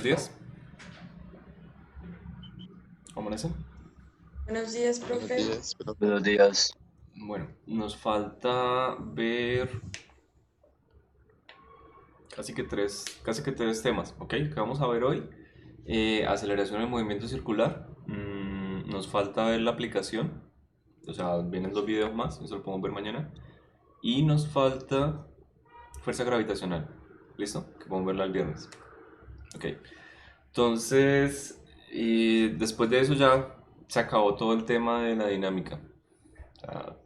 días. ¿Cómo amanece? Buenos días, Buenos profe. días, profe. Buenos días. Bueno, nos falta ver casi que tres temas, ¿ok? Que vamos a ver hoy. Aceleración del movimiento circular. Nos falta ver la aplicación. O sea, vienen dos videos más, eso lo podemos ver mañana. Y nos falta fuerza gravitacional. ¿Listo? Que podemos verla el viernes. Ok. Entonces, después de eso ya se acabó todo el tema de la dinámica. O sea,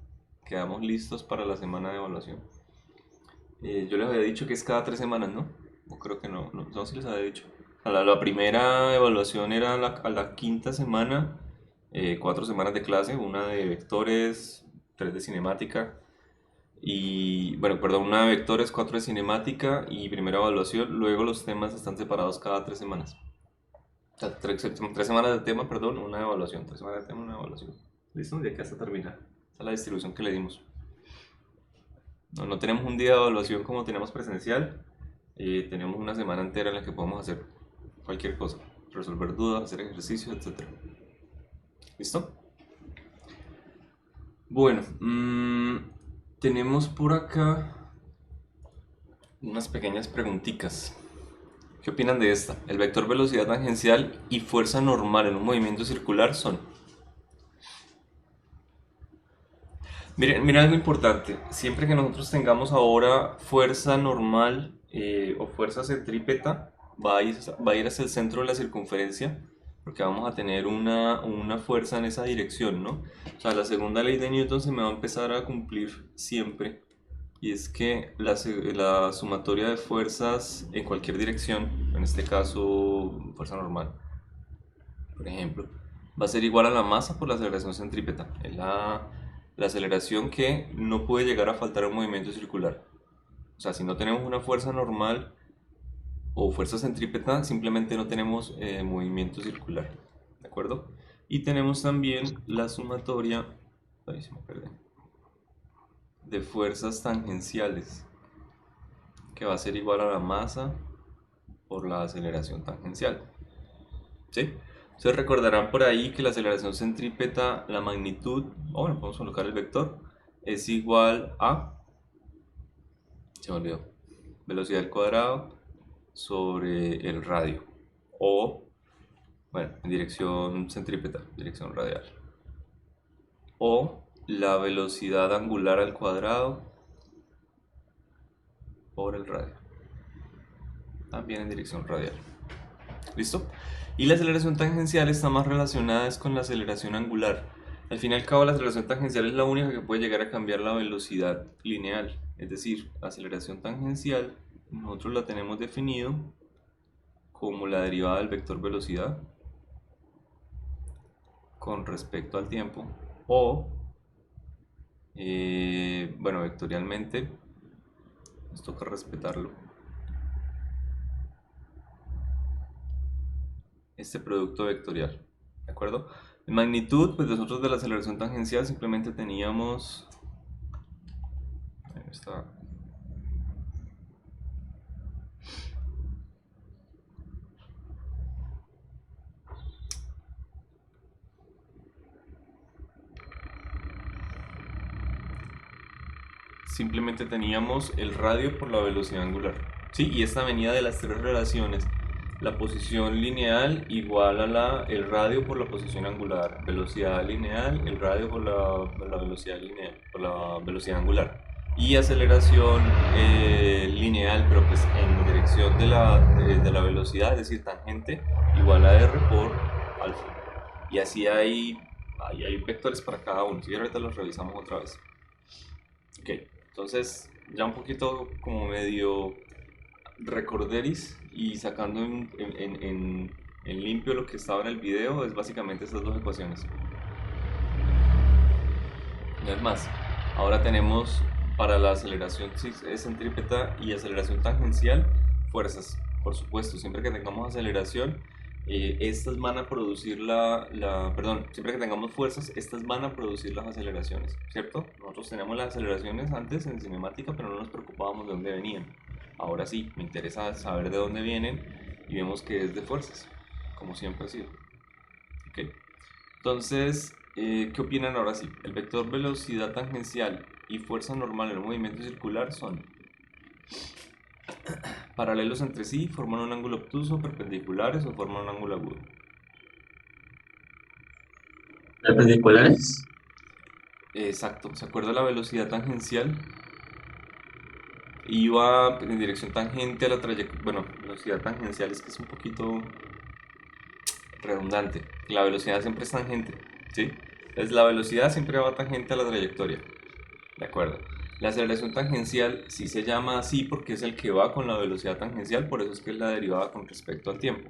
quedamos listos para la semana de evaluación. Yo les había dicho que es cada 3 semanas, ¿no? O creo que no, no sé si les había dicho. La primera evaluación era a la quinta semana, 4 semanas de clase, una de vectores, 3 de cinemática, y bueno, perdón, una de vectores, 4 de cinemática y primera evaluación. Luego los temas están separados cada 3 semanas. O sea, 3 semanas de tema, perdón, una evaluación. 3 semanas de tema, una evaluación. ¿Listo? Y aquí hasta terminar. Esa es la distribución que le dimos. No, no tenemos un día de evaluación como tenemos presencial. Tenemos una semana entera en la que podemos hacer cualquier cosa. Resolver dudas, hacer ejercicios, etcétera. ¿Listo? Bueno, tenemos por acá unas pequeñas preguntitas. ¿Qué opinan de esta? El vector velocidad tangencial y fuerza normal en un movimiento circular son. Miren algo importante. Siempre que nosotros tengamos ahora fuerza normal o fuerza centrípeta, va a ir hacia el centro de la circunferencia, porque vamos a tener una fuerza en esa dirección, ¿no? O sea, la segunda ley de Newton se me va a empezar a cumplir siempre, y es que la sumatoria de fuerzas en cualquier dirección, en este caso fuerza normal, por ejemplo, va a ser igual a la masa por la aceleración centrípeta. Es la aceleración que no puede llegar a faltar a un movimiento circular. O sea, si no tenemos una fuerza normal o fuerza centrípeta, simplemente no tenemos movimiento circular. ¿De acuerdo? Y tenemos también la sumatoria, ahí se me pierde, de fuerzas tangenciales, que va a ser igual a la masa por la aceleración tangencial. ¿Sí? Ustedes recordarán por ahí que la aceleración centrípeta, la magnitud, o bueno, podemos colocar el vector, es igual a, se me olvidó, velocidad al cuadrado sobre el radio. O, bueno, en dirección centrípeta, dirección radial. O la velocidad angular al cuadrado por el radio. También en dirección radial. ¿Listo? Y la aceleración tangencial está más relacionada es con la aceleración angular. Al fin y al cabo, la aceleración tangencial es la única que puede llegar a cambiar la velocidad lineal. Es decir, la aceleración tangencial nosotros la tenemos definido como la derivada del vector velocidad con respecto al tiempo, o bueno, vectorialmente nos toca respetarlo, este producto vectorial, ¿de acuerdo? En magnitud, pues nosotros de la aceleración tangencial simplemente teníamos, ahí está, simplemente teníamos el radio por la velocidad angular, ¿sí? Y esta venía de las tres relaciones: la posición lineal igual a el radio por la posición angular, velocidad lineal, el radio por la velocidad lineal, por la velocidad angular, y aceleración lineal, pero pues en dirección de la velocidad, es decir, tangente, igual a r por alfa. Y así hay vectores para cada uno, y ahorita los revisamos otra vez. Ok, entonces ya un poquito como medio recorderis y sacando en limpio lo que estaba en el video, es básicamente estas dos ecuaciones. No es más, ahora tenemos para la aceleración centrípeta y aceleración tangencial fuerzas. Por supuesto, siempre que tengamos aceleración, estas van a producir perdón, siempre que tengamos fuerzas, estas van a producir las aceleraciones, ¿cierto? Nosotros teníamos las aceleraciones antes en cinemática, pero no nos preocupábamos de dónde venían. Ahora sí, me interesa saber de dónde vienen y vemos que es de fuerzas, como siempre ha sido. ¿Ok? Entonces, ¿qué opinan ahora sí? El vector velocidad tangencial y fuerza normal en un movimiento circular son paralelos entre sí, forman un ángulo obtuso, perpendiculares o forman un ángulo agudo. Perpendiculares. Exacto, ¿se acuerda la velocidad tangencial? Iba en dirección tangente a la trayectoria. Bueno, velocidad tangencial es que es un poquito redundante. La velocidad siempre es tangente, ¿sí? Entonces la velocidad siempre va tangente a la trayectoria. De acuerdo. La aceleración tangencial sí se llama así porque es el que va con la velocidad tangencial, por eso es que es la derivada con respecto al tiempo.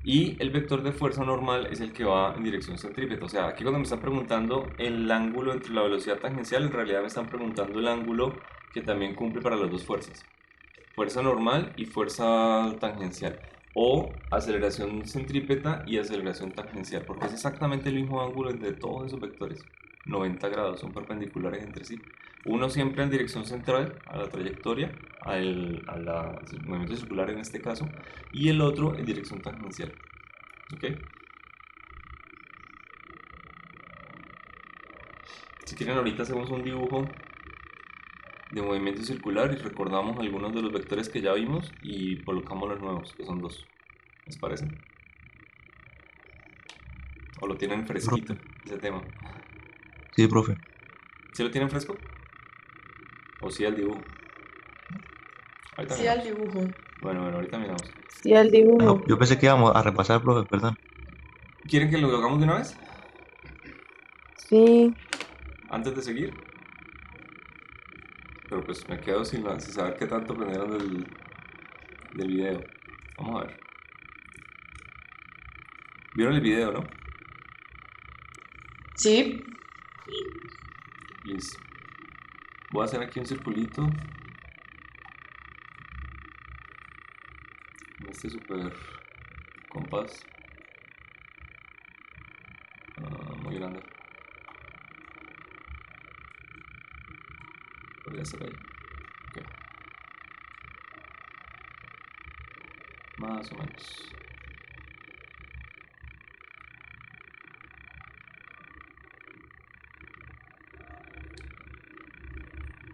Y el vector de fuerza normal es el que va en dirección centrípeta. O sea, aquí cuando me están preguntando el ángulo entre la velocidad tangencial, en realidad me están preguntando el ángulo que también cumple para las dos fuerzas. Fuerza normal y fuerza tangencial. O aceleración centrípeta y aceleración tangencial, porque es exactamente el mismo ángulo entre todos esos vectores. 90 grados, son perpendiculares entre sí. Uno siempre en dirección central a la trayectoria, al movimiento circular en este caso, y el otro en dirección tangencial. ¿Ok? Si quieren ahorita hacemos un dibujo de movimiento circular y recordamos algunos de los vectores que ya vimos y colocamos los nuevos, que son dos. ¿Les parece? ¿O lo tienen Sí, fresquito profe. ese tema? Sí, profe. ¿Sí lo tienen fresco? ¿O sí al dibujo? Ahorita Sí, al miramos. dibujo. Bueno, ahorita miramos. Sí, al No, dibujo. yo pensé que íbamos a repasar, profe, perdón. ¿Quieren que lo hagamos de una vez? Sí, Antes de seguir. Pero pues me quedo sin saber qué tanto aprendieron del video. Vamos a ver. ¿Vieron el video, no? Sí, Listo. Voy a hacer aquí un circulito. En este super compás. Muy grande. Podría ser ahí. Ok. Más o menos.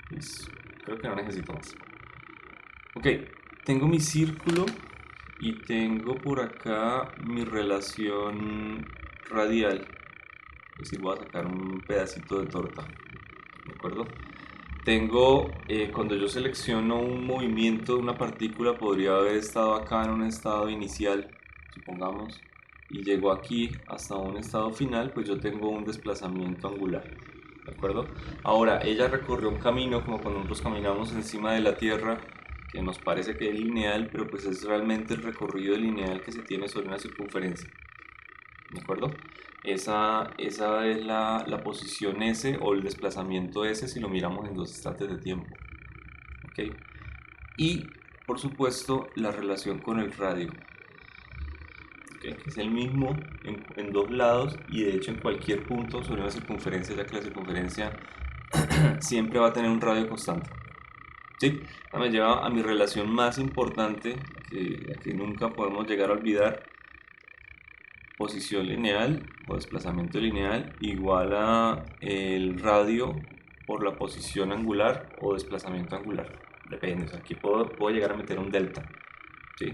Listo. Creo que no necesito más. Ok. Tengo mi círculo y tengo por acá mi relación radial. Es decir, voy a sacar un pedacito de torta. ¿De acuerdo? Tengo, cuando yo selecciono un movimiento, una partícula podría haber estado acá en un estado inicial, supongamos, y llegó aquí hasta un estado final, pues yo tengo un desplazamiento angular. ¿De acuerdo? Ahora, ella recorrió un camino como cuando nosotros caminamos encima de la Tierra, que nos parece que es lineal, pero pues es realmente el recorrido lineal que se tiene sobre una circunferencia. ¿De acuerdo? Esa es la posición S o el desplazamiento S si lo miramos en dos instantes de tiempo. ¿Ok? Y, por supuesto, la relación con el radio. ¿Ok? Que es el mismo en dos lados y de hecho en cualquier punto sobre una circunferencia, ya que la circunferencia siempre va a tener un radio constante. ¿Sí? Esto me lleva a mi relación más importante que nunca podemos llegar a olvidar. Posición lineal o desplazamiento lineal igual a el radio por la posición angular o desplazamiento angular. Depende, o sea, aquí puedo llegar a meter un delta. ¿Sí?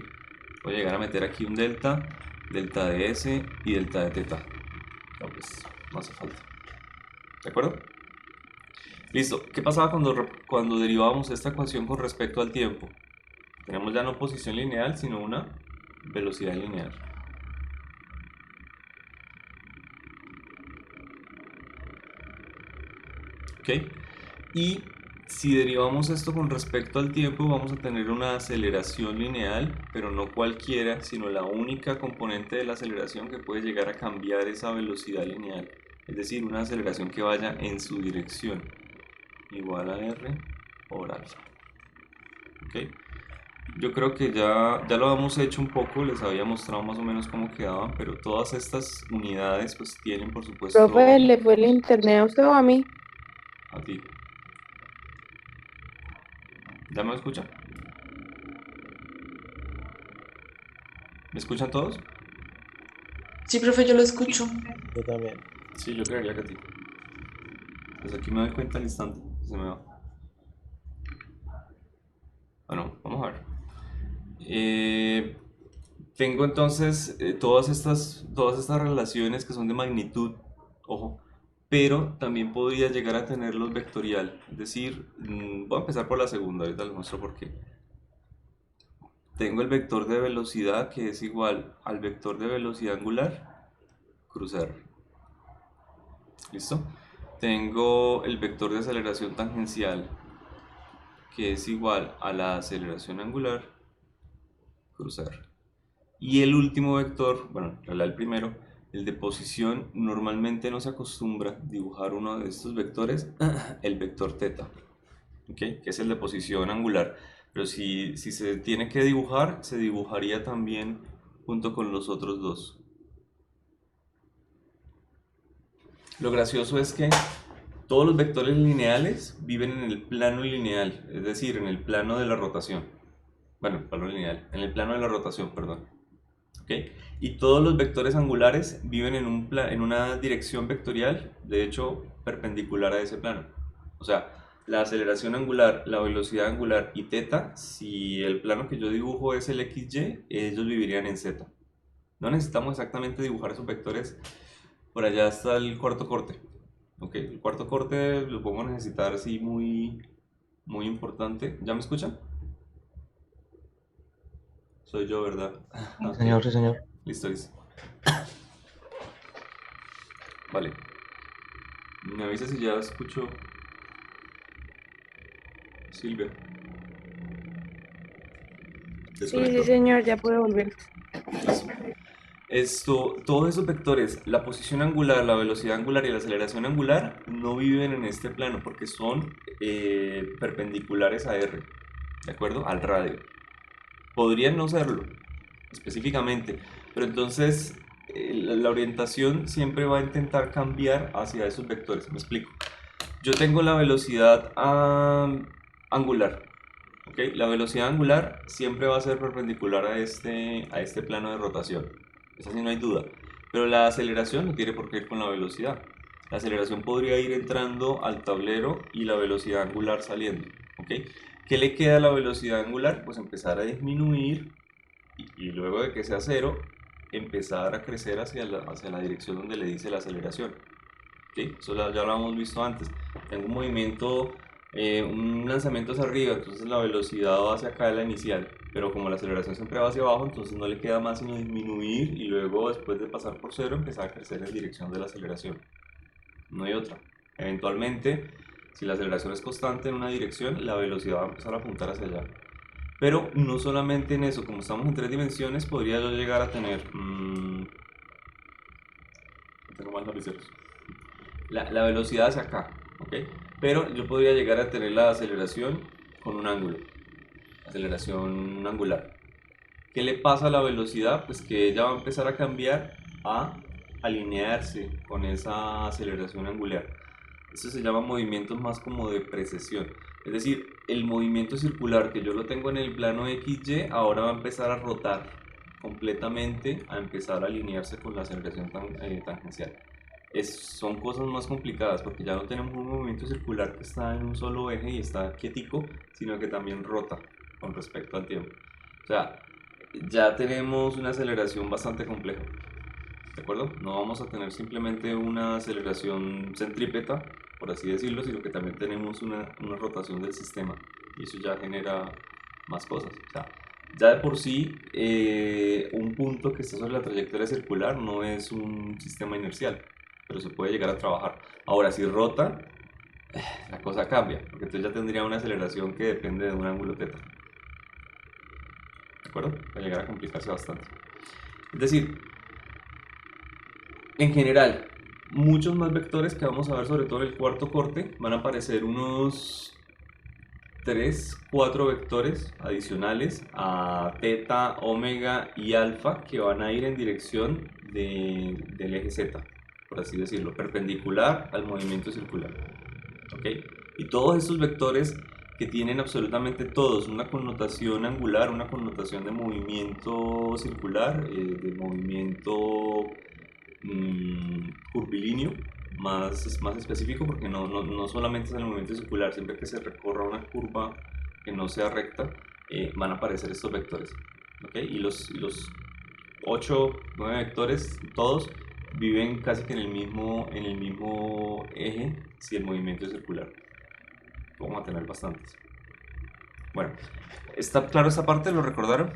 Puedo llegar a meter aquí un delta, delta de S y delta de teta. No, pues no hace falta. ¿De acuerdo? Listo. ¿Qué pasaba cuando derivábamos esta ecuación con respecto al tiempo? Tenemos ya no posición lineal, sino una velocidad lineal. ¿Ok? Y si derivamos esto con respecto al tiempo, vamos a tener una aceleración lineal, pero no cualquiera, sino la única componente de la aceleración que puede llegar a cambiar esa velocidad lineal. Es decir, una aceleración que vaya en su dirección, igual a r por alfa. ¿Ok? Yo creo que ya lo habíamos hecho un poco, les había mostrado más o menos cómo quedaban, pero todas estas unidades pues tienen por supuesto profe, ¿le fue el internet a usted o a mí? a ti. ¿Ya me escucha? ¿Me escuchan todos? Sí, profe, yo lo escucho. Yo también. Sí, yo creería que a ti. Pues aquí me doy cuenta al instante. Se me va. Bueno, vamos a ver. Eh, Tengo entonces todas estas relaciones que son de magnitud, ojo, pero también podría llegar a tenerlos vectorial. Es decir, voy a empezar por la segunda, ahorita les muestro por qué. Tengo el vector de velocidad que es igual al vector de velocidad angular, cruz R. ¿Listo? Tengo el vector de aceleración tangencial que es igual a la aceleración angular, cruz R. Y el último vector, bueno, en realidad el primero, el de posición, normalmente no se acostumbra dibujar uno de estos vectores, el vector θ, ¿ok? Que es el de posición angular. Pero si se tiene que dibujar, se dibujaría también junto con los otros dos. Lo gracioso es que todos los vectores lineales viven en el plano lineal, es decir, en el plano de la rotación. Bueno, plano lineal, en el plano de la rotación, perdón. ¿Ok? Y todos los vectores angulares viven en una dirección vectorial, de hecho, perpendicular a ese plano. O sea, la aceleración angular, la velocidad angular y θ, si el plano que yo dibujo es el XY, ellos vivirían en Z. No necesitamos exactamente dibujar esos vectores por allá hasta el cuarto corte. ¿Ok? El cuarto corte lo podemos necesitar así muy importante. ¿Ya me escuchan? Soy yo, ¿verdad? Sí, Ok. señor, sí, señor. Listo, listo. Vale. Me avisa si ya escucho. Silvia. Sí, sí, Desconectó. señor, ya puede volver. Todos esos vectores, la posición angular, la velocidad angular y la aceleración angular, no viven en este plano porque son perpendiculares a R, ¿de acuerdo? Al radio. Podrían no serlo, específicamente, pero entonces la orientación siempre va a intentar cambiar hacia esos vectores. Me explico. Yo tengo la velocidad angular, ¿ok? La velocidad angular siempre va a ser perpendicular a este plano de rotación. Eso sí no hay duda. Pero la aceleración no tiene por qué ir con la velocidad. La aceleración podría ir entrando al tablero y la velocidad angular saliendo, ¿ok? ¿Qué le queda a la velocidad angular? Pues empezar a disminuir y luego de que sea cero, empezar a crecer hacia la dirección donde le dice la aceleración. ¿Ok? Eso ya lo hemos visto antes. Tengo un movimiento, un lanzamiento hacia arriba, entonces la velocidad va hacia acá de la inicial, pero como la aceleración siempre va hacia abajo, entonces no le queda más sino disminuir y luego después de pasar por cero empezar a crecer en dirección de la aceleración. No hay otra. Eventualmente, si la aceleración es constante en una dirección, la velocidad va a empezar a apuntar hacia allá. Pero no solamente en eso, como estamos en tres dimensiones, podría yo llegar a tener... tengo más lapiceros. La velocidad hacia acá, ¿ok? Pero yo podría llegar a tener la aceleración con un ángulo, aceleración angular. ¿Qué le pasa a la velocidad? Pues que ella va a empezar a cambiar a alinearse con esa aceleración angular. Esto se llama movimientos más como de precesión. Es decir, el movimiento circular que yo lo tengo en el plano XY ahora va a empezar a rotar completamente, a empezar a alinearse con la aceleración tangencial. Son cosas más complicadas porque ya no tenemos un movimiento circular que está en un solo eje y está quietico, sino que también rota con respecto al tiempo. O sea, ya tenemos una aceleración bastante compleja. ¿De acuerdo? No vamos a tener simplemente una aceleración centrípeta, por así decirlo, sino que también tenemos una rotación del sistema y eso ya genera más cosas. O sea, ya de por sí, un punto que está sobre la trayectoria circular no es un sistema inercial, pero se puede llegar a trabajar. Ahora, si rota, la cosa cambia, porque entonces ya tendría una aceleración que depende de un ángulo θ. ¿De acuerdo? Va a llegar a complicarse bastante. Es decir, en general, muchos más vectores que vamos a ver, sobre todo en el cuarto corte, van a aparecer unos 3, 4 vectores adicionales a teta, omega y alfa que van a ir en dirección del eje Z, por así decirlo, perpendicular al movimiento circular. ¿Ok? Y todos estos vectores que tienen absolutamente todos una connotación angular, una connotación de movimiento circular, de movimiento curvilíneo, más específico, porque no solamente es el movimiento circular, siempre que se recorra una curva que no sea recta, van a aparecer estos vectores. ¿Ok? Y los 8, 9 vectores, todos viven casi que en el mismo eje si el movimiento es circular. Vamos a tener bastantes. Bueno, ¿está claro esta parte? ¿Lo recordaron?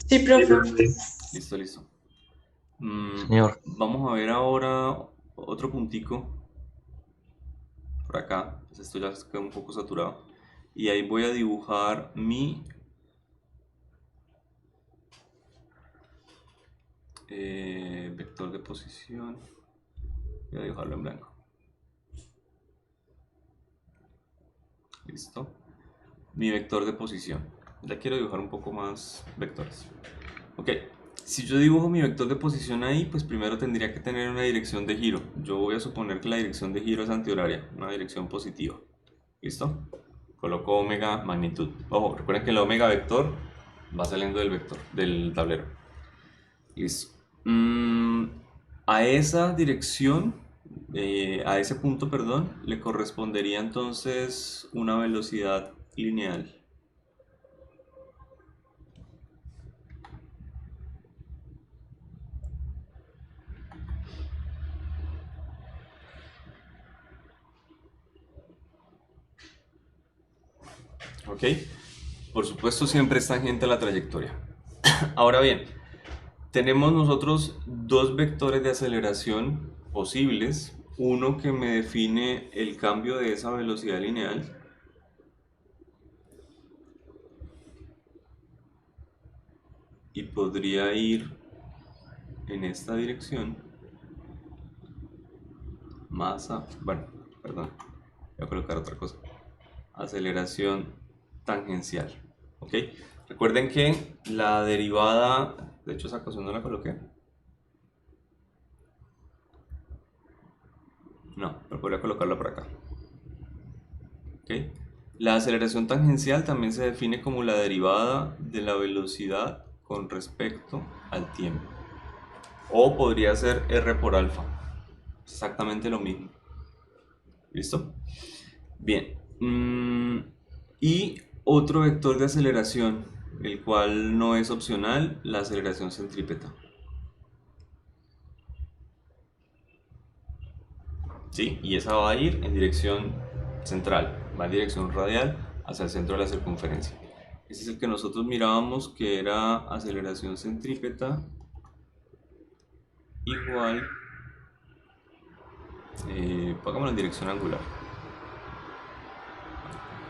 Sí, profe. Listo, listo. Señor. Vamos a ver ahora otro puntico por acá. Pues esto ya queda un poco saturado. Y ahí voy a dibujar mi vector de posición. Voy a dibujarlo en blanco. Listo. Mi vector de posición. Ya quiero dibujar un poco más vectores. Ok. Si yo dibujo mi vector de posición ahí, pues primero tendría que tener una dirección de giro. Yo voy a suponer que la dirección de giro es antihoraria, una dirección positiva. ¿Listo? Coloco omega magnitud. Ojo, recuerden que el omega vector va saliendo del vector, del tablero. Listo. A esa dirección, a ese punto, perdón, le correspondería entonces una velocidad lineal. ¿Ok? Por supuesto, siempre es tangente a la trayectoria. Ahora bien, tenemos nosotros dos vectores de aceleración posibles. Uno que me define el cambio de esa velocidad lineal. Y podría ir en esta dirección. Bueno, perdón. Voy a colocar otra cosa. Aceleración tangencial. ¿Ok? Recuerden que la derivada, de hecho esa cosa no la coloqué. No, pero podría colocarla por acá. ¿Ok? La aceleración tangencial también se define como la derivada de la velocidad con respecto al tiempo. O podría ser r por alfa. Exactamente lo mismo. ¿Listo? Bien. Y otro vector de aceleración, el cual no es opcional, la aceleración centrípeta. ¿Sí? Y esa va a ir en dirección central, va en dirección radial hacia el centro de la circunferencia. Ese es el que nosotros mirábamos que era aceleración centrípeta igual, pongámoslo en dirección angular,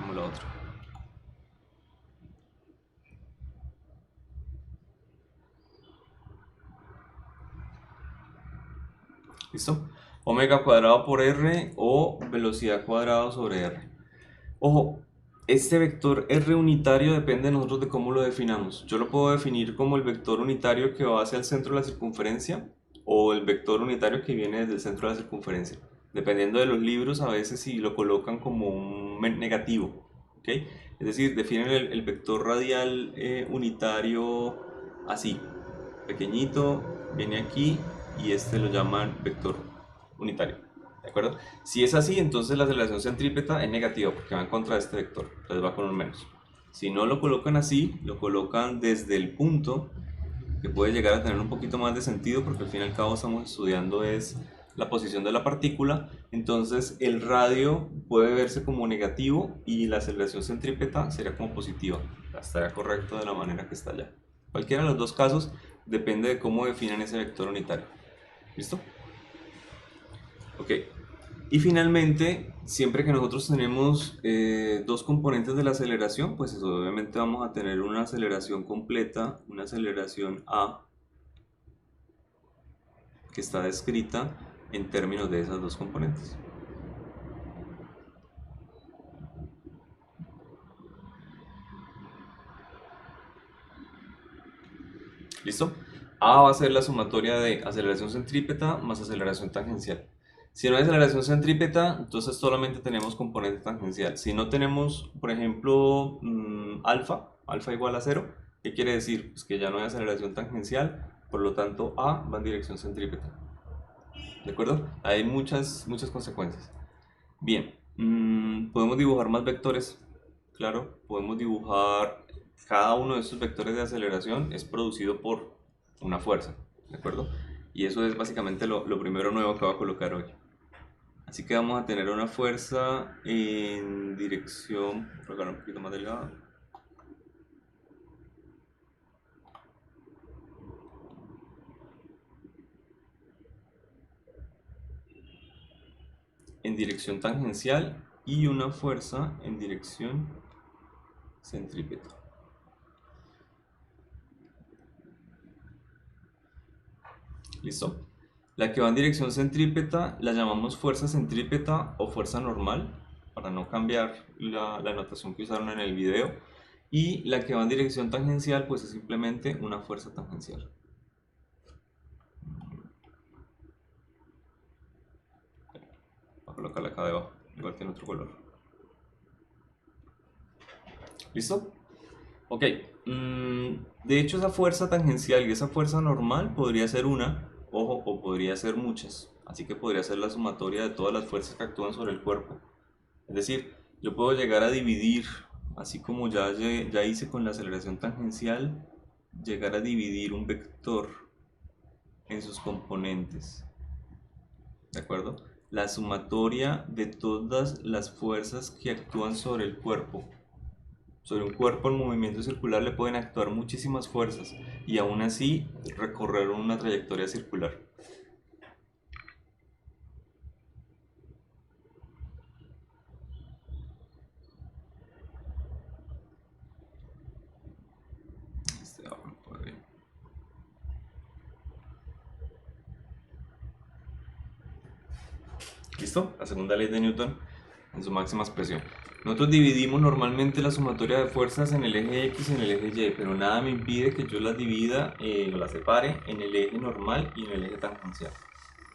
como la otra. ¿Listo? Omega cuadrado por r o velocidad cuadrada sobre r. Ojo, este vector r unitario depende de nosotros de cómo lo definamos. Yo lo puedo definir como el vector unitario que va hacia el centro de la circunferencia o el vector unitario que viene desde el centro de la circunferencia. Dependiendo de los libros, a veces si lo colocan como un negativo. ¿Ok? Es decir, definen el vector radial unitario así, pequeñito, viene aquí y este lo llaman vector unitario. ¿De acuerdo? Si es así, entonces la aceleración centrípeta es negativa porque va en contra de este vector, entonces va con un menos. Si no lo colocan así, lo colocan desde el punto, que puede llegar a tener un poquito más de sentido porque al fin y al cabo estamos estudiando es la posición de la partícula, entonces el radio puede verse como negativo y la aceleración centrípeta sería como positiva. Estaría correcto de la manera que está allá. Cualquiera de los dos casos depende de cómo definan ese vector unitario. ¿Listo? Ok. Y finalmente, siempre que nosotros tenemos dos componentes de la aceleración, pues eso, obviamente vamos a tener una aceleración completa, una aceleración A, que está descrita en términos de esas dos componentes. ¿Listo? A va a ser la sumatoria de aceleración centrípeta más aceleración tangencial. Si no hay aceleración centrípeta, entonces solamente tenemos componente tangencial. Si no tenemos, por ejemplo, alfa igual a cero, ¿qué quiere decir? Pues que ya no hay aceleración tangencial, por lo tanto A va en dirección centrípeta. ¿De acuerdo? Hay muchas consecuencias. Bien, podemos dibujar más vectores. Claro, podemos dibujar cada uno de estos vectores de aceleración es producido por una fuerza, ¿de acuerdo? Y eso es básicamente lo primero nuevo que voy a colocar hoy. Así que vamos a tener una fuerza en dirección, voy a colocar un poquito más delgada. En dirección tangencial y una fuerza en dirección centrípeta. ¿Listo? La que va en dirección centrípeta la llamamos fuerza centrípeta o fuerza normal, para no cambiar la notación que usaron en el video. Y la que va en dirección tangencial pues es simplemente una fuerza tangencial. Voy a colocarla acá debajo, igual tiene otro color. ¿Listo? Ok, de hecho esa fuerza tangencial y esa fuerza normal podría ser una, ojo, o podría ser muchas. Así que podría ser la sumatoria de todas las fuerzas que actúan sobre el cuerpo. Es decir, yo puedo llegar a dividir, así como ya hice con la aceleración tangencial, llegar a dividir un vector en sus componentes. ¿De acuerdo? La sumatoria de todas las fuerzas que actúan sobre el cuerpo. Sobre un cuerpo en movimiento circular le pueden actuar muchísimas fuerzas y aún así recorrer una trayectoria circular. ¿Listo? La segunda ley de Newton en su máxima expresión. Nosotros dividimos normalmente la sumatoria de fuerzas en el eje X y en el eje Y, pero nada me impide que yo las divida o las separe en el eje normal y en el eje tangencial.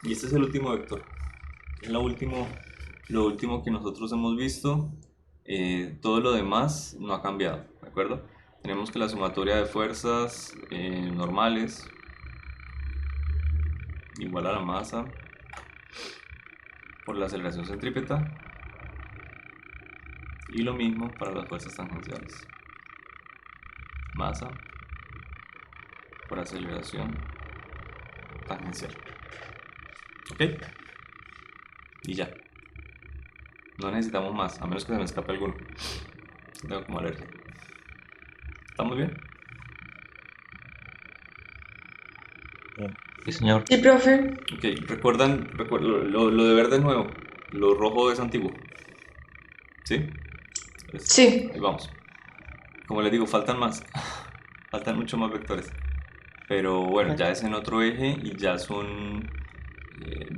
Y este es el último vector. Es lo último que nosotros hemos visto. Todo lo demás no ha cambiado, ¿de acuerdo? Tenemos que la sumatoria de fuerzas normales igual a la masa por la aceleración centrípeta. Y lo mismo para las fuerzas tangenciales. Masa por aceleración tangencial. ¿Ok? Y ya. No necesitamos más, a menos que se me escape alguno. Tengo como alergia. ¿Estamos bien? Sí, señor. Sí, profe. Ok, recuerdan lo de verde es nuevo, lo rojo es antiguo. ¿Sí? Sí. Ahí vamos. Como les digo, faltan más. Faltan mucho más vectores. Pero bueno, ya es en otro eje y ya son...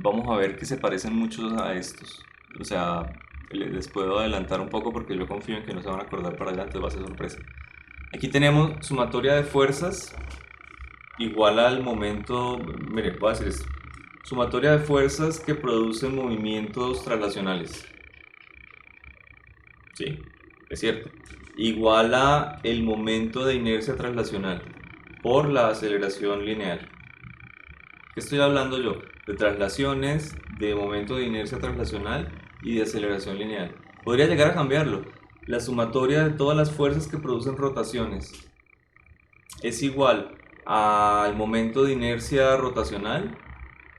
vamos a ver que se parecen muchos a estos. O sea, les puedo adelantar un poco porque yo confío en que no se van a acordar para allá, entonces va a ser sorpresa. Aquí tenemos sumatoria de fuerzas igual al momento... Mire, voy a decir esto. Sumatoria de fuerzas que producen movimientos traslacionales. Sí, es cierto. Igual a el momento de inercia traslacional por la aceleración lineal. ¿Qué estoy hablando yo? De traslaciones, de momento de inercia traslacional y de aceleración lineal. Podría llegar a cambiarlo. La sumatoria de todas las fuerzas que producen rotaciones es igual al momento de inercia rotacional,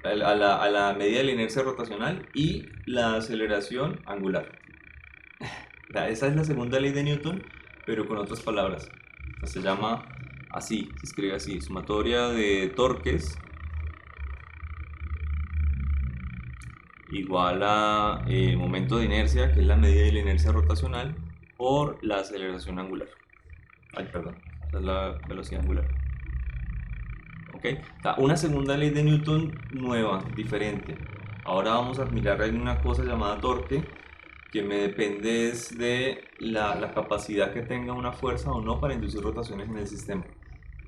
a la medida de la inercia rotacional y la aceleración angular. Esa es la segunda ley de Newton, pero con otras palabras. O sea, se llama así, se escribe así, sumatoria de torques igual a momento de inercia, que es la medida de la inercia rotacional, por la aceleración angular. Ay, perdón, esa es la velocidad angular. ¿Ok? O sea, una segunda ley de Newton nueva, diferente. Ahora vamos a mirar, hay una cosa llamada torque, que me depende es de la capacidad que tenga una fuerza o no para inducir rotaciones en el sistema.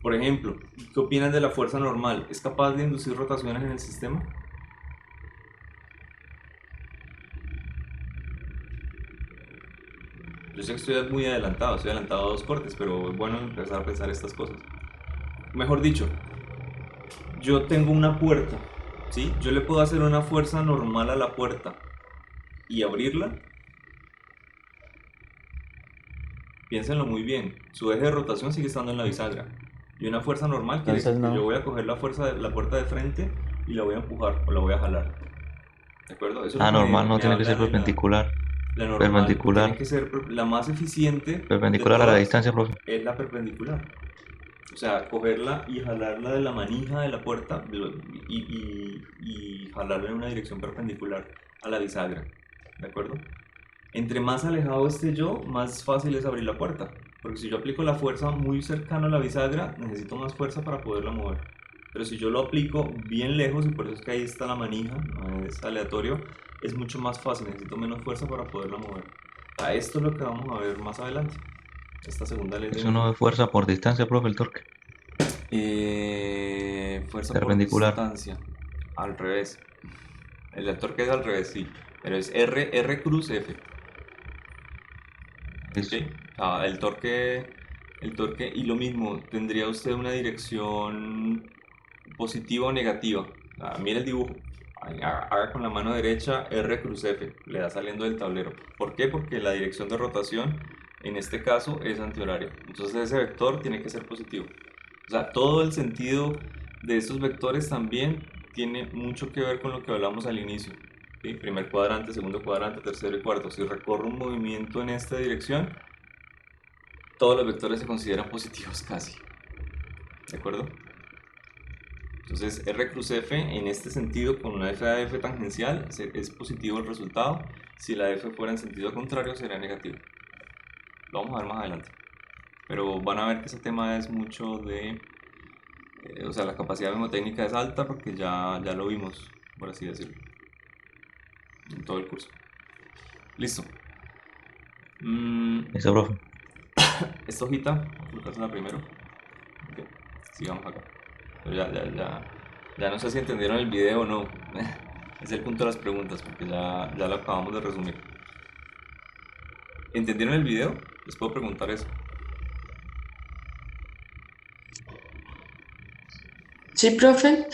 Por ejemplo, ¿qué opinas de la fuerza normal? ¿Es capaz de inducir rotaciones en el sistema? Yo sé que estoy muy adelantado, estoy adelantado a 2 cortes, pero es bueno empezar a pensar estas cosas. Mejor dicho, yo tengo una puerta, ¿sí? Yo le puedo hacer una fuerza normal a la puerta y abrirla. Piénsenlo muy bien, su eje de rotación sigue estando en la bisagra. Y una fuerza normal quiere decir Entonces que yo no. voy a coger la fuerza de la puerta de frente y la voy a empujar o la voy a jalar. ¿De acuerdo? Eso es lo La que normal no me tiene que ser hablan en perpendicular. la normal. Tiene Perpendicular. que ser la más eficiente de Perpendicular a la todas, distancia, profe. es la perpendicular. O sea, cogerla y jalarla de la manija de la puerta y jalarla en una dirección perpendicular a la bisagra. ¿De acuerdo? Entre más alejado esté yo, más fácil es abrir la puerta. Porque si yo aplico la fuerza muy cercana a la bisagra, necesito más fuerza para poderla mover. Pero si yo lo aplico bien lejos, y por eso es que ahí está la manija, no es aleatorio, es mucho más fácil, necesito menos fuerza para poderla mover. Esto es lo que vamos a ver más adelante. Esta segunda ley de Eso no Newton. es fuerza por distancia, profe, el torque. Fuerza por Perpendicular. distancia. Al revés. El torque es al revés, sí. Pero es R cruz F. ¿Ok? Listo. El torque y lo mismo, tendría usted una dirección positiva o negativa. Mire el dibujo. Haga con la mano derecha R cruz F, le da saliendo del tablero. ¿Por qué? Porque la dirección de rotación en este caso es antihoraria. Entonces ese vector tiene que ser positivo. O sea, todo el sentido de estos vectores también tiene mucho que ver con lo que hablamos al inicio. ¿Sí? Primer cuadrante, segundo cuadrante, tercero y cuarto. Si recorro un movimiento en esta dirección, todos los vectores se consideran positivos casi. ¿De acuerdo? Entonces R cruz F en este sentido con una f a f tangencial es positivo el resultado. Si la f fuera en sentido contrario sería negativo. Lo vamos a ver más adelante. Pero van a ver que ese tema es mucho de... o sea, la capacidad mnemotécnica es alta porque ya lo vimos, por así decirlo, en todo el curso. Listo. Listo, profe. Esta hojita, voy a colocársela primero. Ok, sigamos acá. Pero ya no sé si entendieron el video o no. Es el punto de las preguntas, porque ya lo acabamos de resumir. ¿Entendieron el video? Les puedo preguntar eso. Sí, profe.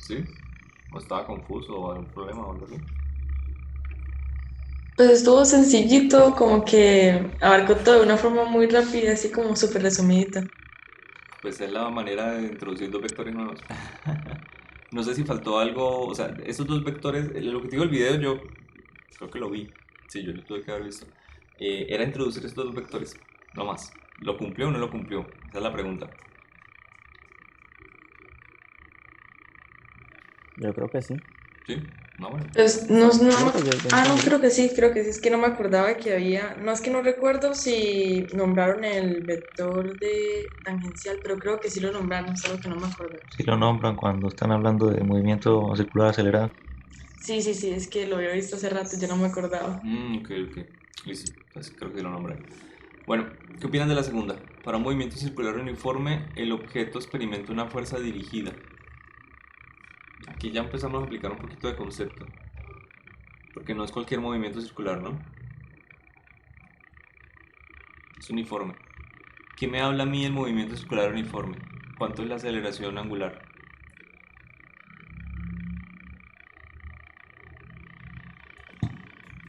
¿Sí? ¿O estaba confuso o algún problema o algo así? Pues estuvo sencillito, como que abarcó todo de una forma muy rápida, así como súper resumidita. Pues es la manera de introducir 2 vectores nuevos. No sé si faltó algo, o sea, esos 2 vectores, el objetivo del video yo creo que lo vi, sí, yo lo tuve que haber visto. Era introducir estos 2 vectores, no más. ¿Lo cumplió o no lo cumplió? Esa es la pregunta. Yo creo que sí. ¿Sí? No, bueno. Pues no, Está bien. no, Sí, porque yo ah, no, entendí. creo que sí, es que no me acordaba que había, no es que no recuerdo si nombraron el vector de tangencial, pero creo que sí lo nombraron, solo que no me acuerdo. Si lo nombran cuando están hablando de movimiento circular acelerado. Sí, sí, sí, es que lo había visto hace rato, ya no me acordaba. Ok, ok. Listo, pues creo que lo nombré. Bueno, ¿qué opinan de la segunda? Para un movimiento circular uniforme, el objeto experimenta una fuerza dirigida. Aquí ya empezamos a aplicar un poquito de concepto. Porque no es cualquier movimiento circular, ¿no? Es uniforme. ¿Qué me habla a mí el movimiento circular uniforme? ¿Cuánto es la aceleración angular?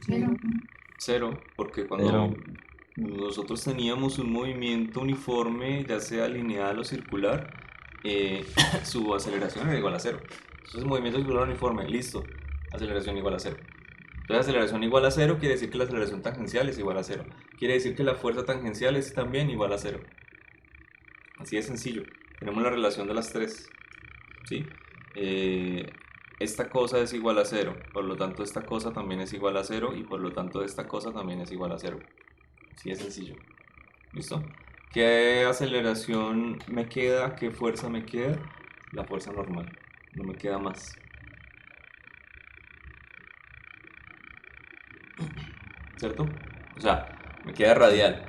Cero. Cero, porque cuando Pero nosotros teníamos un movimiento uniforme, ya sea lineal o circular, su aceleración era igual a cero. Entonces, movimiento circular uniforme, listo, aceleración igual a cero. Entonces, aceleración igual a cero quiere decir que la aceleración tangencial es igual a cero. Quiere decir que la fuerza tangencial es también igual a cero. Así de sencillo. Tenemos la relación de las tres. ¿Sí? Esta cosa es igual a cero, por lo tanto esta cosa también es igual a cero y por lo tanto esta cosa también es igual a cero. Así de sencillo. ¿Listo? ¿Qué aceleración me queda? ¿Qué fuerza me queda? La fuerza normal. No me queda más. ¿Cierto? O sea, me queda radial.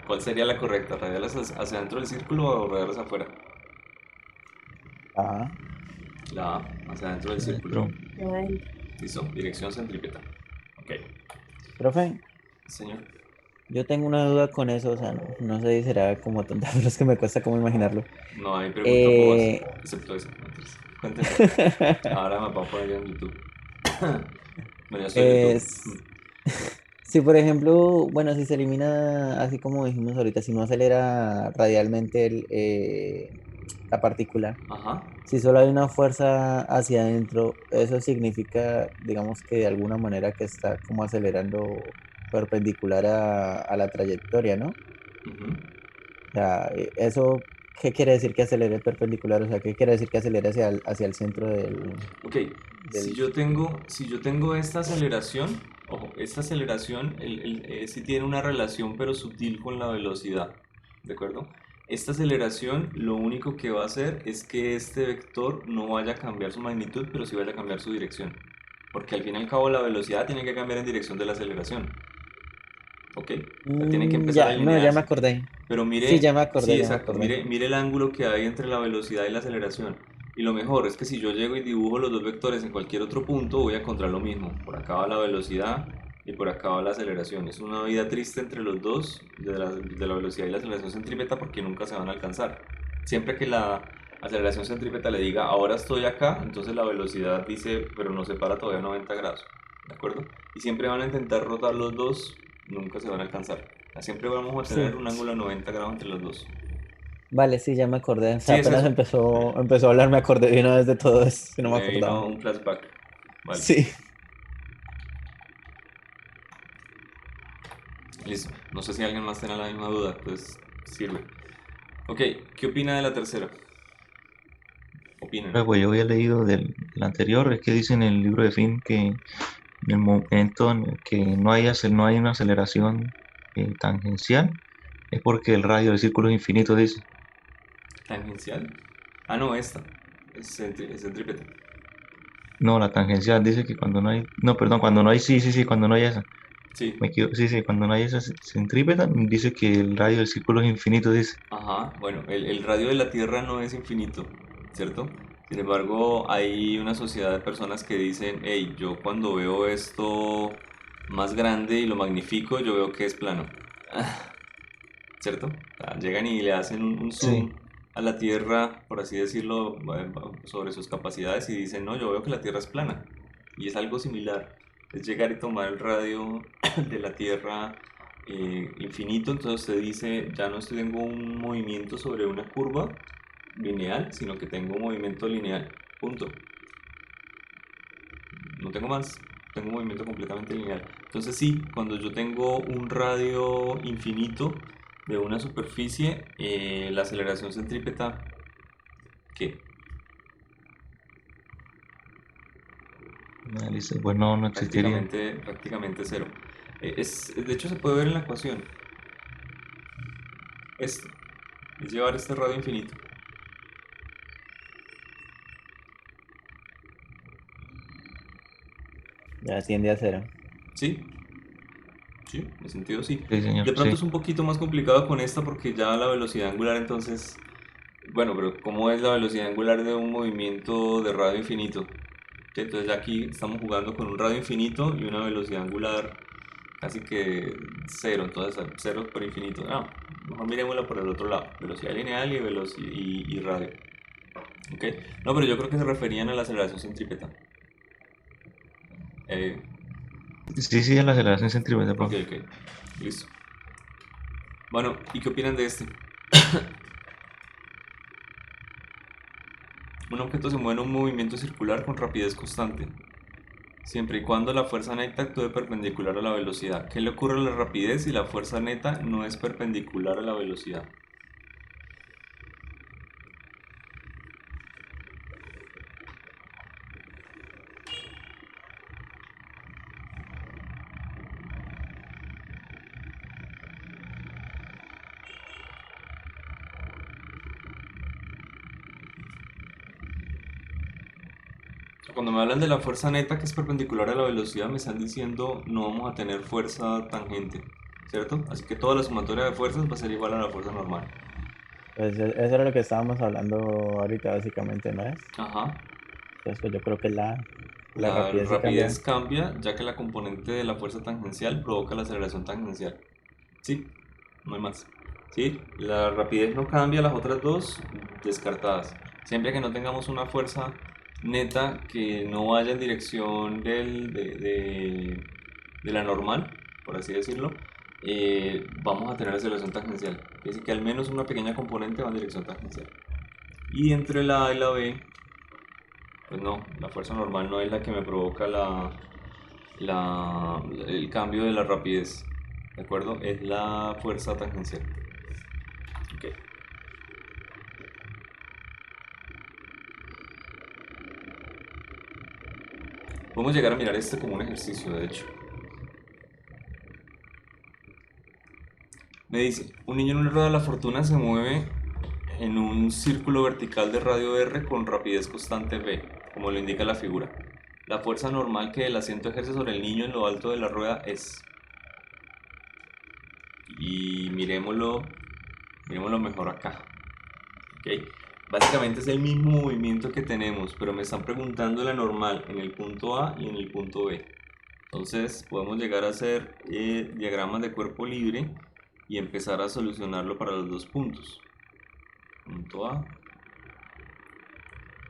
¿Cuál sería la correcta? ¿Radial hacia dentro del círculo o radial hacia afuera? Ah, La A, hacia dentro del círculo. pero ¿Listo? Dirección centrípeta. Ok. profe, Señor. Yo tengo una duda con eso, o sea, no sé si será como tonta, pero es que me cuesta como imaginarlo. No hay preguntas bobas, Eh, excepto esa. Mentiras. Cuénteme. Ahora me voy a poner en YouTube. Bueno, ya estoy en YouTube. es, si por ejemplo, bueno, si se elimina, así como dijimos ahorita, si no acelera radialmente la partícula, Ajá. si solo hay una fuerza hacia adentro, eso significa, digamos que de alguna manera que está como acelerando perpendicular a la trayectoria, ¿no? Ujú. O sea, eso, ¿qué quiere decir que acelere perpendicular? O sea, ¿qué quiere decir que acelere hacia el centro Ok, del... si yo tengo esta aceleración, ojo, esta aceleración sí tiene una relación pero sutil con la velocidad, ¿de acuerdo? Esta aceleración lo único que va a hacer es que este vector no vaya a cambiar su magnitud, pero sí vaya a cambiar su dirección. Porque al fin y al cabo la velocidad tiene que cambiar en dirección de la aceleración, ¿ok? O sea, tiene que empezar a Ya, no, ya me alinearse. acordé. Pero Sí, mire, ya me acordé, sí, ya me exacto, acordé. mire el ángulo que hay entre la velocidad y la aceleración. Y lo mejor es que si yo llego y dibujo los dos vectores en cualquier otro punto, voy a encontrar lo mismo. Por acá va la velocidad y por acá va la aceleración. Es una vida triste entre los dos, de la velocidad y la aceleración centrípeta, porque nunca se van a alcanzar. Siempre que la aceleración centrípeta le diga, ahora estoy acá, entonces la velocidad dice, pero nos separa todavía 90 grados. ¿De acuerdo? Y siempre van a intentar rotar los dos, nunca se van a alcanzar. Siempre vamos a tener Sí, un ángulo de 90 grados entre los dos. vale, sí, ya me acordé. O sea, Sí, es apenas eso. empezó a hablar, me acordé de una vez de todo eso, y no me Me vino acordaba. un flashback. Vale, Sí. listo. No sé si alguien más tiene la misma duda, pues sirve. Ok, ¿qué opina de la tercera? Opinen. Pues yo había leído del anterior, es que dice en el libro de Finn que en el momento en el que no hay una aceleración tangencial, es porque el radio del círculo es infinito, dice. ¿Tangencial? Ah, no, esta. Es centrípeta. No, la tangencial dice que cuando no hay, no, perdón, cuando no hay, sí, cuando no hay esa. Sí. Me equivoco, sí, cuando no hay esa centrípeta, dice que el radio del círculo es infinito, dice. Ajá, bueno, el radio de la Tierra no es infinito, ¿cierto? Sin embargo, hay una sociedad de personas que dicen, hey, yo cuando veo esto más grande y lo magnifico, yo veo que es plano. ¿Cierto? O sea, llegan y le hacen un Sí. zoom a la Tierra, por así decirlo, sobre sus capacidades y dicen, no, yo veo que la Tierra es plana. Y es algo similar. Es llegar y tomar el radio de la Tierra infinito, entonces usted dice, ya no tengo un movimiento sobre una curva lineal, sino que tengo un movimiento lineal. Punto. No tengo más, tengo un movimiento completamente lineal. Entonces sí, cuando yo tengo un radio infinito de una superficie, la aceleración centrípeta, ¿qué? Dice, pues no, no existiría. Prácticamente cero. De hecho se puede ver en la ecuación. Esto es llevar este radio infinito. Ya tiende a cero. ¿Sí? Sí, en sentido sí. Sí, señor, De pronto sí. es un poquito más complicado con esta porque ya la velocidad angular entonces... Bueno, pero ¿cómo es la velocidad angular de un movimiento de radio infinito? Sí, entonces ya aquí estamos jugando con un radio infinito y una velocidad angular casi que cero, entonces cero por infinito. No, mejor miremosla por el otro lado, velocidad lineal y radio. ¿Ok? No, pero yo creo que se referían a la aceleración centrípeta. Eh, Sí, es la aceleración centrípeta, ok, profe. ok, listo. Bueno, ¿y qué opinan de este? Un objeto se mueve en un movimiento circular con rapidez constante, siempre y cuando la fuerza neta actúe perpendicular a la velocidad. ¿Qué le ocurre a la rapidez si la fuerza neta no es perpendicular a la velocidad? Cuando me hablan de la fuerza neta que es perpendicular a la velocidad, me están diciendo no vamos a tener fuerza tangente, ¿cierto? Así que toda la sumatoria de fuerzas va a ser igual a la fuerza normal. Pues eso era lo que estábamos hablando ahorita, básicamente, ¿no es? Ajá. Entonces, pues yo creo que la La rapidez sí rapidez cambia. cambia ya que la componente de la fuerza tangencial provoca la aceleración tangencial. Sí, no hay más. Sí, la rapidez no cambia, las otras dos descartadas. Siempre que no tengamos una fuerza neta que no vaya en dirección de la normal, por así decirlo, vamos a tener aceleración tangencial. Es decir, que al menos una pequeña componente va en dirección tangencial. Y entre la A y la B, pues no, la fuerza normal no es la que me provoca el cambio de la rapidez. ¿De acuerdo? Es la fuerza tangencial. Ok. Podemos llegar a mirar este como un ejercicio, de hecho. Me dice, un niño en una rueda de la fortuna se mueve en un círculo vertical de radio R con rapidez constante V, como lo indica la figura. La fuerza normal que el asiento ejerce sobre el niño en lo alto de la rueda es... Y miremoslo mejor acá. ¿Ok? Básicamente es el mismo movimiento que tenemos, pero me están preguntando la normal en el punto A y en el punto B. Entonces podemos llegar a hacer diagramas de cuerpo libre y empezar a solucionarlo para los dos puntos. Punto A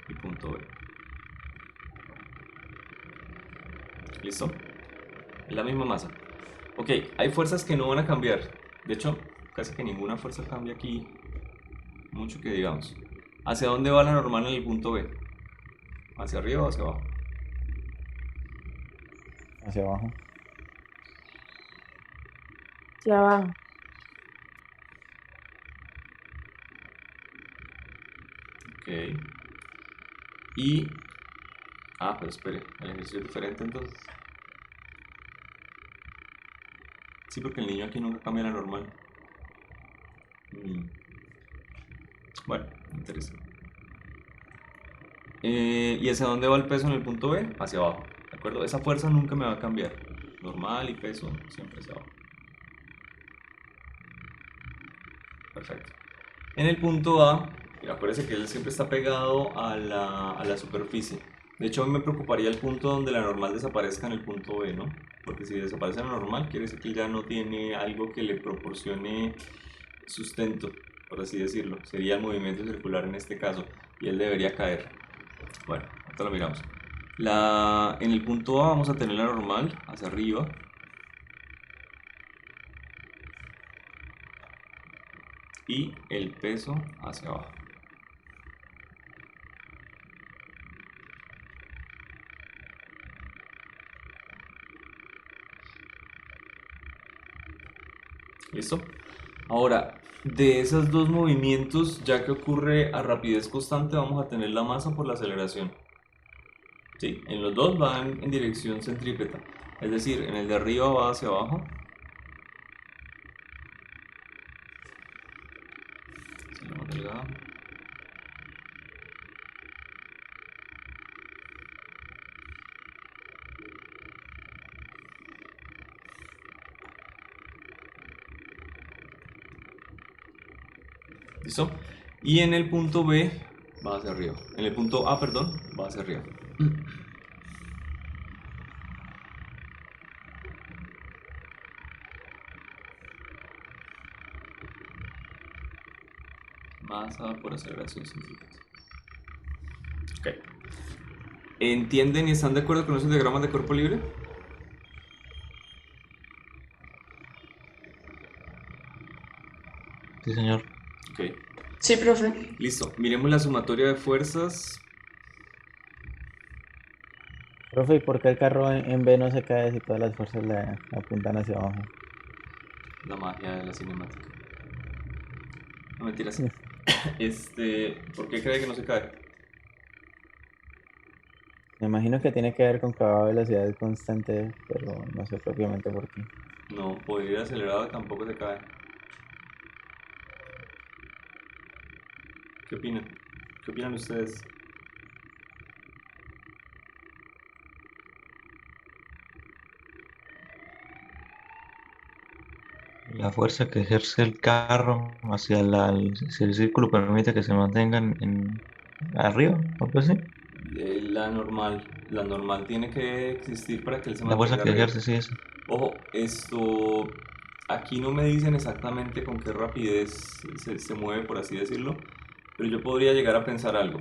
y punto B. ¿Listo? Es la misma masa. Ok, hay fuerzas que no van a cambiar. De hecho, casi que ninguna fuerza cambia aquí. Mucho que digamos. ¿Hacia dónde va la normal en el punto B? ¿Hacia arriba o hacia abajo? Hacia abajo. Hacia abajo. Ok. Y... Ah, pero espere, el ejercicio es diferente entonces. Sí, porque el niño aquí nunca cambia la normal. Bueno, interesante. ¿Y hacia dónde va el peso en el punto B? Hacia abajo. ¿De acuerdo? Esa fuerza nunca me va a cambiar. Normal y peso siempre hacia abajo. Perfecto. En el punto A, acuérdense que él siempre está pegado a la superficie. De hecho, a mí me preocuparía el punto donde la normal desaparezca en el punto B, ¿no? Porque si desaparece la normal, quiere decir que él ya no tiene algo que le proporcione sustento, por así decirlo. Sería el movimiento circular en este caso, y él debería caer. Bueno, ahorita lo miramos. En el punto A vamos a tener la normal hacia arriba. Y el peso hacia abajo. ¿Listo? Ahora, de esos dos movimientos, ya que ocurre a rapidez constante, vamos a tener la masa por la aceleración. ¿Sí? En los dos van en dirección centrípeta. Es decir, en el de arriba va hacia abajo. La más delgada. ¿Listo? Y en el punto B va hacia arriba. En el punto A, perdón, va hacia arriba. Masa por aceleración centrípeta. Ok. ¿Entienden y están de acuerdo con esos diagramas de cuerpo libre? Sí, señor. Ok. Sí, profe. Listo. Miremos la sumatoria de fuerzas. Profe, ¿y por qué el carro en B no se cae si todas las fuerzas le apuntan hacia abajo? La magia de la cinemática. No mentiras. ¿Por qué cree que no se cae? Me imagino que tiene que ver con que va a velocidad constante, pero no sé propiamente por qué. No, por ir acelerado tampoco se cae. ¿Qué opinan? ¿Qué opinan ustedes? La fuerza que ejerce el carro si el círculo permite que se mantengan arriba, algo así. La normal tiene que existir para que él se La fuerza mantenga que arriba. ejerce, sí, eso. Ojo, aquí no me dicen exactamente con qué rapidez se mueve, por así decirlo, pero yo podría llegar a pensar algo.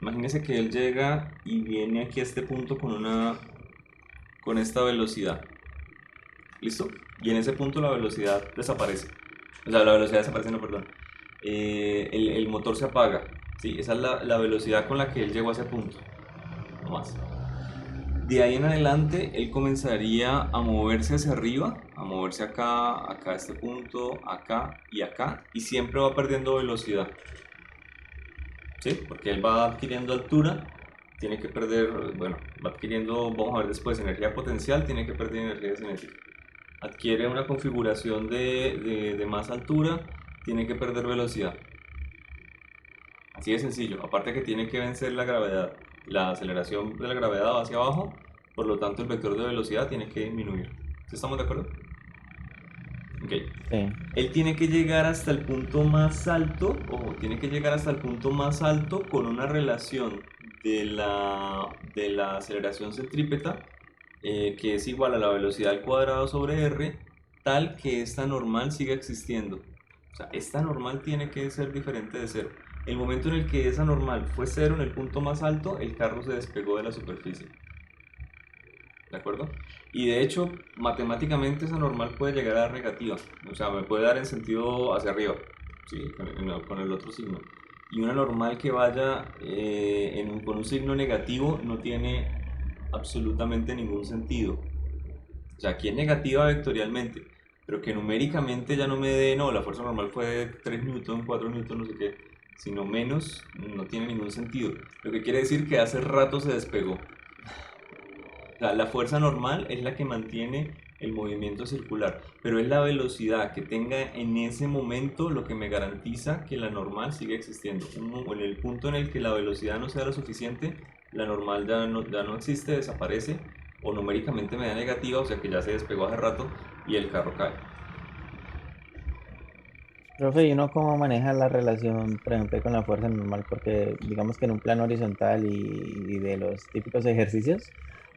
Imagínese que él llega y viene aquí a este punto con esta velocidad. ¿Listo? Y en ese punto la velocidad desaparece. O sea, la velocidad desaparece, no, perdón. El motor se apaga. ¿Sí? Esa es la velocidad con la que él llegó a ese punto. No más. De ahí en adelante, él comenzaría a moverse hacia arriba, a moverse acá, acá a este punto, acá, y siempre va perdiendo velocidad. ¿Sí? Porque él va adquiriendo altura, tiene que perder, bueno, va adquiriendo, vamos a ver después, energía potencial, tiene que perder energía cinética. Adquiere una configuración de más altura, tiene que perder velocidad. Así de sencillo. Aparte que tiene que vencer la gravedad. La aceleración de la gravedad va hacia abajo, por lo tanto el vector de velocidad tiene que disminuir. ¿Sí estamos de acuerdo? Ok. Sí. Él tiene que llegar hasta el punto más alto, o tiene que llegar hasta el punto más alto con una relación de la aceleración centrípeta que es igual a la velocidad al cuadrado sobre r, tal que esta normal siga existiendo. O sea, esta normal tiene que ser diferente de cero. El momento en el que esa normal fue cero en el punto más alto, el carro se despegó de la superficie. ¿De acuerdo? Y de hecho, matemáticamente esa normal puede llegar a dar negativa. O sea, me puede dar en sentido hacia arriba, ¿sí? Con el otro signo. Y una normal que vaya con un signo negativo no tiene absolutamente ningún sentido. O sea, aquí es negativa vectorialmente, pero que numéricamente ya no me dé, no, la fuerza normal fue de 3 newton, 4 newton, no sé qué, sino menos, no tiene ningún sentido. Lo que quiere decir que hace rato se despegó. O sea, la fuerza normal es la que mantiene el movimiento circular, pero es la velocidad que tenga en ese momento lo que me garantiza que la normal sigue existiendo. En el punto en el que la velocidad no sea lo suficiente, la normal ya no existe, desaparece, o numéricamente me da negativa, o sea que ya se despegó hace rato y el carro cae. Profe, ¿y uno cómo maneja la relación, por ejemplo, con la fuerza normal? Porque digamos que en un plano horizontal y de los típicos ejercicios,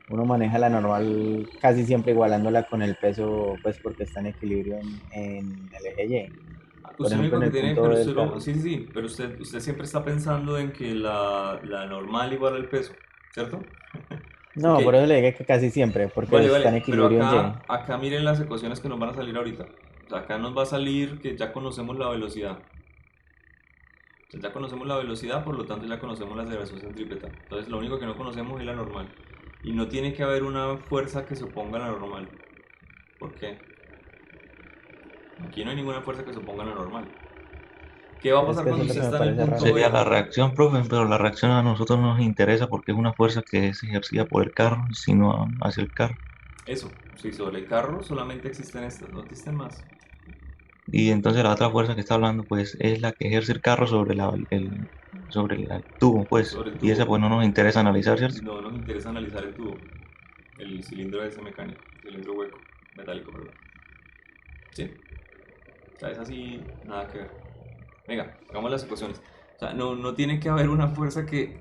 uno maneja la normal casi siempre igualándola con el peso, pues porque está en equilibrio en el eje Y. Por Usted lo ejemplo, único en que el tiene, punto pero del usted carro. sí, sí, sí, pero usted siempre está pensando en que la normal igual al peso, ¿cierto? Ok, No, por eso le dije que casi siempre, porque vale, está en vale, pero equilibrio en Y. acá miren las ecuaciones que nos van a salir ahorita. O sea, acá nos va a salir que ya conocemos la velocidad. O sea, ya conocemos la velocidad, por lo tanto ya conocemos la aceleración centrípeta. Entonces lo único que no conocemos es la normal. Y no tiene que haber una fuerza que se oponga a la normal. ¿Por qué? Aquí no hay ninguna fuerza que se oponga a la normal. ¿Qué va a Pero es pasar que eso cuando es lo usted que me está en el parece punto raro. Sería la E? reacción, profe, pero la reacción a nosotros no nos interesa porque es una fuerza que es ejercida por el carro, sino hacia el carro. Eso, sí, sobre el carro solamente existen estas, no existen más. Y entonces la otra fuerza que está hablando, pues, es la que ejerce el carro sobre el tubo, pues. Sobre el Y esa, tubo, pues, no nos interesa analizar, ¿cierto? no nos interesa analizar el tubo, el cilindro ese mecánico, cilindro hueco, metálico, perdón. Sí, o sea, es así, nada que ver. Venga, hagamos las ecuaciones. O sea, no tiene que haber una fuerza que,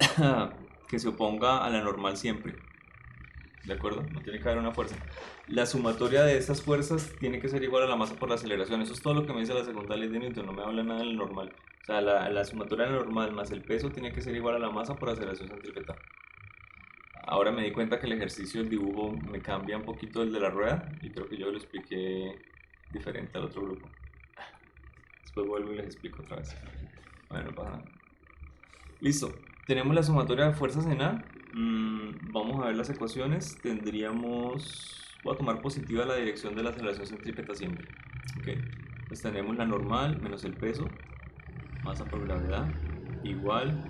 que se oponga a la normal siempre. ¿De acuerdo? No tiene que haber una fuerza. La sumatoria de estas fuerzas tiene que ser igual a la masa por la aceleración. Eso es todo lo que me dice la segunda ley de Newton. No me habla nada del normal. O sea, la sumatoria de la normal más el peso tiene que ser igual a la masa por aceleración centrípeta. Ahora me di cuenta que el ejercicio del dibujo me cambia un poquito el de la rueda y creo que yo lo expliqué diferente al otro grupo. Después vuelvo y les explico otra vez. Bueno, no pasa nada. Listo. Tenemos la sumatoria de fuerzas en A. Vamos a ver las ecuaciones. Voy a tomar positiva la dirección de la aceleración centrípeta siempre. Ok. Pues tenemos la normal menos el peso, masa por gravedad, igual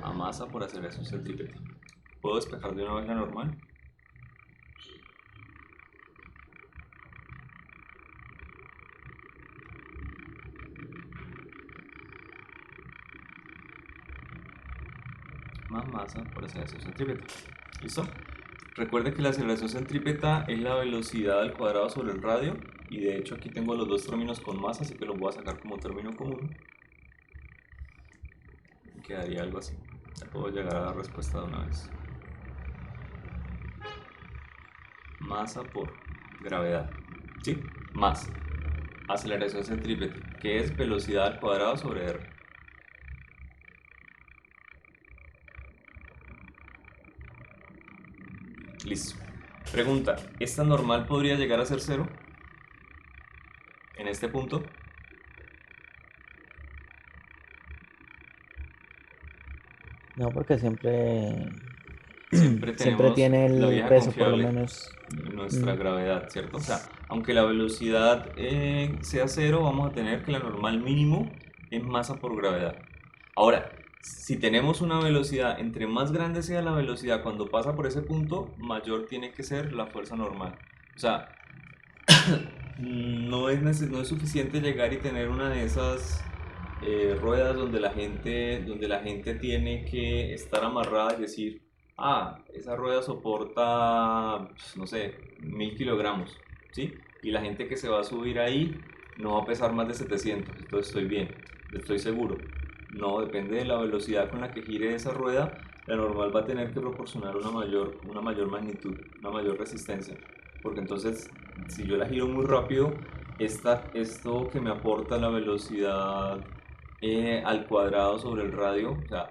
a masa por aceleración centrípeta. ¿Puedo despejar de una vez la normal? Más masa por aceleración centrípeta. ¿Listo? Recuerde que la aceleración centrípeta es la velocidad al cuadrado sobre el radio, y de hecho aquí tengo los dos términos con masa, así que los voy a sacar como término común. Quedaría algo así. Ya puedo llegar a la respuesta de una vez. Masa por gravedad. ¿Sí? Más. aceleración centrípeta, que es velocidad al cuadrado sobre r. Listo. Pregunta, ¿esta normal podría llegar a ser cero en este punto? No, porque Siempre siempre tenemos tiene la el vieja peso, por lo confiable, menos. nuestra Mm, gravedad, ¿cierto? O sea, aunque la velocidad sea cero, vamos a tener que la normal mínimo es masa por gravedad. Ahora, si tenemos una velocidad, entre más grande sea la velocidad cuando pasa por ese punto, mayor tiene que ser la fuerza normal. O sea, no es suficiente llegar y tener una de esas ruedas donde la gente tiene que estar amarrada y decir, ah, esa rueda soporta, pues, no sé, 1000 kilogramos, ¿sí? Y la gente que se va a subir ahí no va a pesar más de 700, entonces estoy bien, estoy seguro. No, depende de la velocidad con la que gire esa rueda, la normal va a tener que proporcionar una mayor magnitud, una mayor resistencia. Porque entonces, si yo la giro muy rápido, esto que me aporta la velocidad al cuadrado sobre el radio, o sea,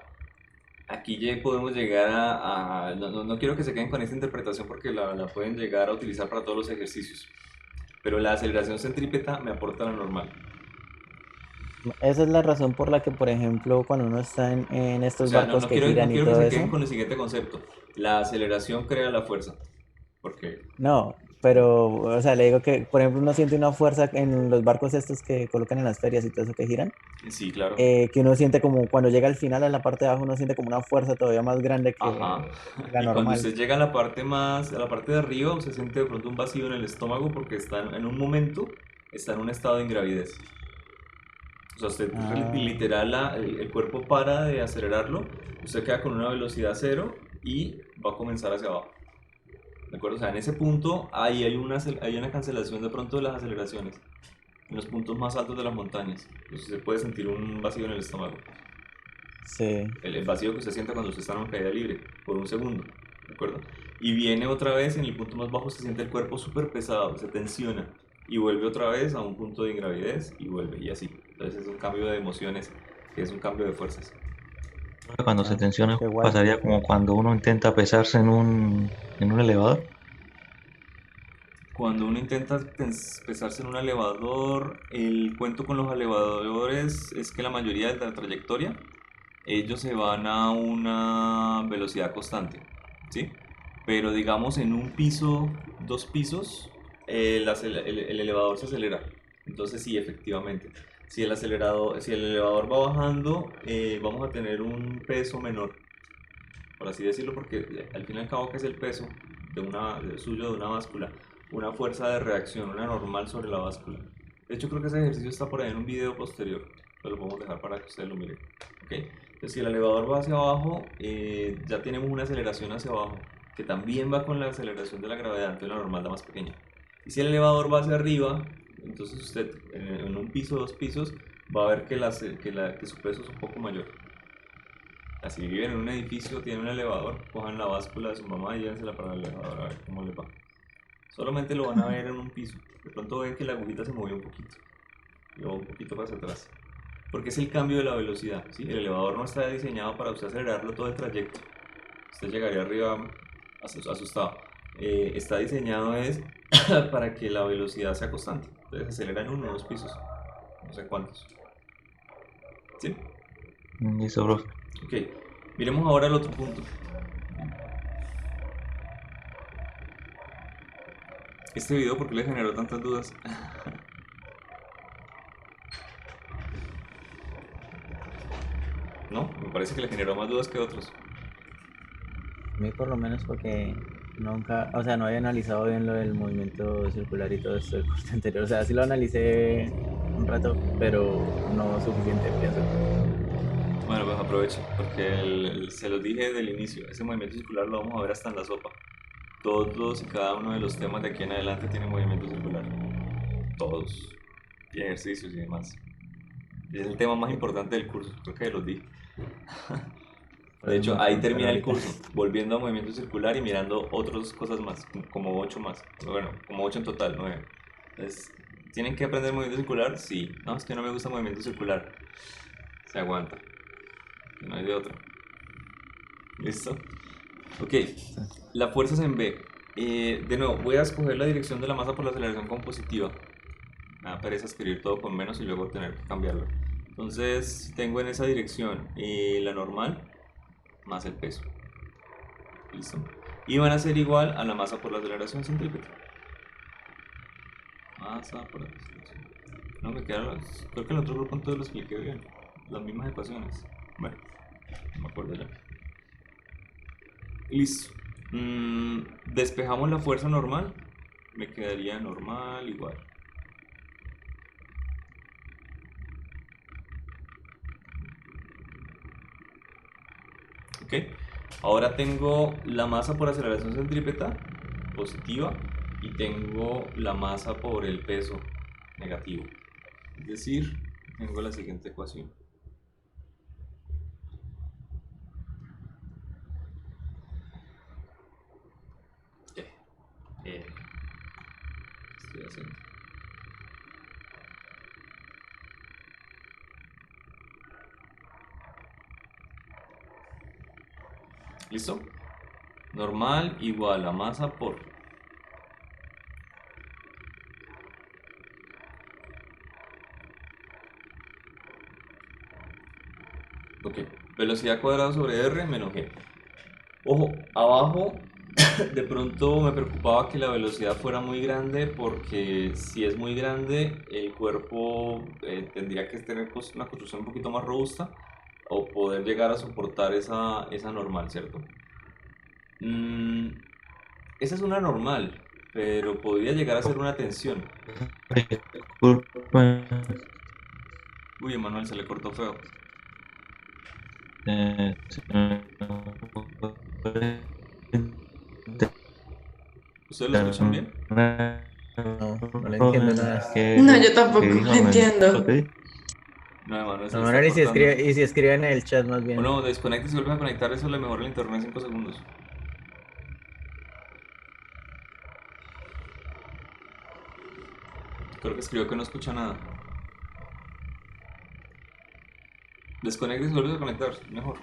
aquí ya podemos llegar no quiero que se queden con esta interpretación porque la pueden llegar a utilizar para todos los ejercicios, pero la aceleración centrípeta me aporta la normal. Esa es la razón por la que, por ejemplo, cuando uno está en O estos sea, barcos que no giran y quiero que todo se queden eso, con el siguiente concepto. La aceleración crea la fuerza. Porque, no, pero, o sea, le digo que, por ejemplo, uno siente una fuerza en los barcos estos que colocan en las ferias y todo eso que giran, sí, claro. que uno siente como cuando llega al final, a la parte de abajo, uno siente como una fuerza todavía más grande Ajá. que la Y cuando normal. usted llega a la parte de arriba, usted siente de pronto un vacío en el estómago porque está en un momento, está en un estado de ingravidez. O sea, usted Ah, literal, el cuerpo para de acelerarlo, usted queda con una velocidad cero y va a comenzar hacia abajo. ¿De acuerdo? O sea, en ese punto ahí hay una cancelación de pronto de las aceleraciones. En los puntos más altos de las montañas. Entonces se puede sentir un vacío en el estómago. sí. El vacío que usted sienta cuando usted está en una caída libre, por un segundo, ¿de acuerdo? Y viene otra vez, en el punto más bajo se siente el cuerpo súper pesado, se tensiona, y vuelve otra vez a un punto de ingravidez, y vuelve, y así. Entonces es un cambio de emociones, que es un cambio de fuerzas. Cuando se Ah, tensiona, qué guay. pasaría como cuando uno intenta pesarse en un elevador. Cuando uno intenta pesarse en un elevador, el cuento con los elevadores es que la mayoría de la trayectoria, ellos se van a una velocidad constante, ¿sí? Pero digamos en un piso, dos pisos, el elevador se acelera. Entonces sí, efectivamente. Si el elevador va bajando, vamos a tener un peso menor, por así decirlo, porque al fin y al cabo, ¿qué es el peso suyo de una báscula? Una fuerza de reacción, una normal sobre la báscula. De hecho, creo que ese ejercicio está por ahí en un video posterior. Lo podemos dejar para que ustedes lo miren. ¿Ok? Entonces, si el elevador va hacia abajo, ya tenemos una aceleración hacia abajo, que también va con la aceleración de la gravedad, entonces la normal da más pequeña. Y si el elevador va hacia arriba, entonces usted en un piso, dos pisos, va a ver que su peso es un poco mayor. Así viven en un edificio, tienen un elevador, cojan la báscula de su mamá y llévensela para el elevador a ver cómo les va. Solamente lo van a ver en un piso. De pronto ven que la agujita se movió un poquito. Y va un poquito para atrás. Porque es el cambio de la velocidad. ¿Sí? El elevador no está diseñado para usted acelerarlo todo el trayecto. Usted llegaría arriba asustado. Está diseñado es para que la velocidad sea constante. Entonces acelera en uno o dos pisos. No sé cuántos. ¿Sí? Listo, profe. Ok. Miremos ahora el otro punto. Este video, ¿por qué le generó tantas dudas? ¿No? Me parece que le generó más dudas que otros. A mí por lo menos porque nunca, o sea, no había analizado bien lo del movimiento circular y todo esto del curso anterior. O sea, sí lo analicé un rato, pero no suficiente, pienso. Bueno, pues aprovecho, porque se los dije desde el inicio, ese movimiento circular lo vamos a ver hasta en la sopa. Todos y cada uno de los temas de aquí en adelante tienen movimiento circular. Todos. Y ejercicios y demás. Y es el tema más importante del curso, creo que los dije. Por De eso me hecho, voy a ahí preguntar termina el ahorita. curso, volviendo a movimiento circular y mirando otras cosas más, como 8 más. Bueno, como 8 en total, 9. Entonces, ¿Tienen que aprender movimiento circular? Sí. No, es que no me gusta movimiento circular. Se aguanta. No hay de otra. ¿Listo? Ok. La fuerza es en B. De nuevo, voy a escoger la dirección de la masa por la aceleración con positiva. Me da pereza escribir todo con menos y luego tener que cambiarlo. Entonces tengo en esa dirección la normal más el peso. Listo. Y van a ser igual a la masa por la aceleración centrípeta. Masa por la aceleración. No me quedaron. Creo que en el otro grupo entonces lo expliqué bien. Las mismas ecuaciones. Bueno, no me acuerdo ya. Listo. Despejamos la fuerza normal. Me quedaría normal igual. Ok. Ahora tengo la masa por aceleración centrípeta positiva y tengo la masa por el peso negativo. Es decir, tengo la siguiente ecuación. ¿Qué estoy haciendo? ¿Listo? Normal igual a masa por. Ok, velocidad cuadrada sobre R menos G. Ojo, abajo de pronto me preocupaba que la velocidad fuera muy grande porque si es muy grande el cuerpo tendría que tener una construcción un poquito más robusta o poder llegar a soportar esa normal, ¿cierto? Esa es una normal, pero podría llegar a ser una tensión. Disculpen, Uy, Emanuel, se le cortó feo. se me fue ¿Ustedes lo escuchan bien? No, no le entiendo nada. No, yo tampoco que lo dijo Manuel. entiendo. ¿Lo que dijo? No, Emanuel, se le No, está no, cortando. y si escriben en el chat más bien. Bueno, desconecta y se vuelve a conectar, eso le mejora el internet en 5 segundos. Creo que escribió que no escucha nada. Desconecta y se vuelve a conectar, mejor.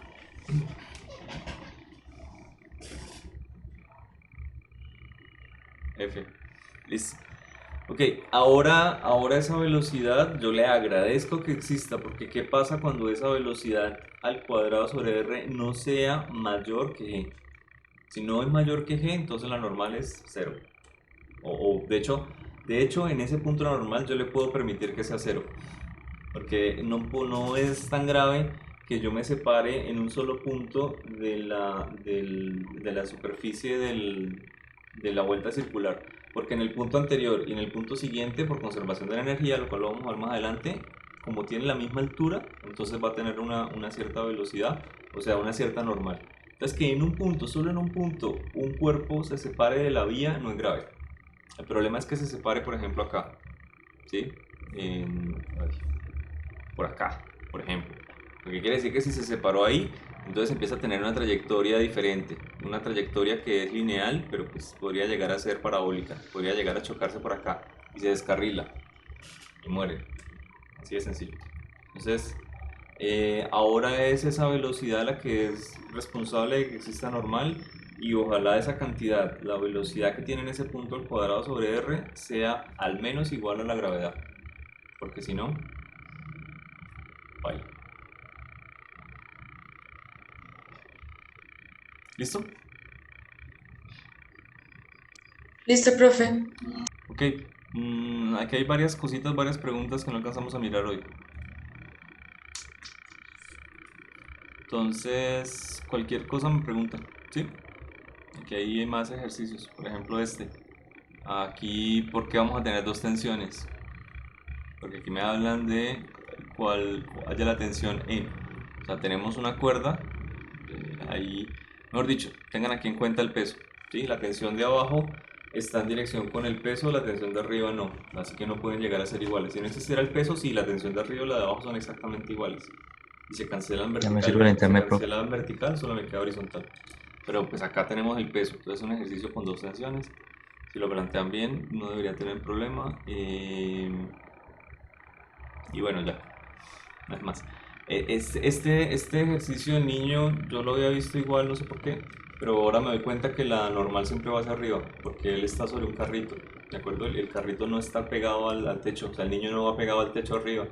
F. Listo. Ok, ahora esa velocidad yo le agradezco que exista, porque ¿qué pasa cuando esa velocidad al cuadrado sobre R no sea mayor que G? Si no es mayor que G, entonces la normal es 0. De hecho, en ese punto la normal yo le puedo permitir que sea 0. Porque no es tan grave que yo me separe en un solo punto de la superficie de la vuelta circular. Porque en el punto anterior y en el punto siguiente, por conservación de la energía, lo cual lo vamos a ver más adelante, como tiene la misma altura, entonces va a tener una cierta velocidad, o sea, una cierta normal. Entonces que en un punto, solo en un punto, un cuerpo se separe de la vía no es grave. El problema es que se separe, por ejemplo, acá, ¿sí? Por acá, por ejemplo. Lo que quiere decir que si se separó ahí, entonces empieza a tener una trayectoria diferente, una trayectoria que es lineal, pero pues podría llegar a ser parabólica, podría llegar a chocarse por acá y se descarrila y muere. Así de sencillo. Entonces, ahora es esa velocidad la que es responsable de que exista normal y ojalá esa cantidad, la velocidad que tiene en ese punto al cuadrado sobre R, sea al menos igual a la gravedad, porque si no, vaya. ¿Listo? Listo, profe. Ok, aquí hay varias cositas, varias preguntas que no alcanzamos a mirar hoy. Entonces, cualquier cosa me preguntan, ¿sí? Aquí hay más ejercicios, por ejemplo este. Aquí, ¿por qué vamos a tener dos tensiones? Porque aquí me hablan de cuál haya la tensión en. O sea, tenemos una cuerda, ahí, mejor dicho, tengan aquí en cuenta el peso, ¿sí? La tensión de abajo está en dirección con el peso, la tensión de arriba no, así que no pueden llegar a ser iguales. Si no existiera el peso, sí, la tensión de arriba y la de abajo son exactamente iguales. Y se cancelan Ya me vertical, sirve el se internet, profe. cancelan vertical, solo me queda horizontal. Pero pues acá tenemos el peso, entonces es un ejercicio con dos tensiones. Si lo plantean bien, no debería tener problema. Y bueno, ya, no es más. Este ejercicio del niño yo lo había visto igual, no sé por qué, pero ahora me doy cuenta que la normal siempre va hacia arriba, porque él está sobre un carrito, ¿de acuerdo? El carrito no está pegado al techo, o sea, el niño no va pegado al techo arriba,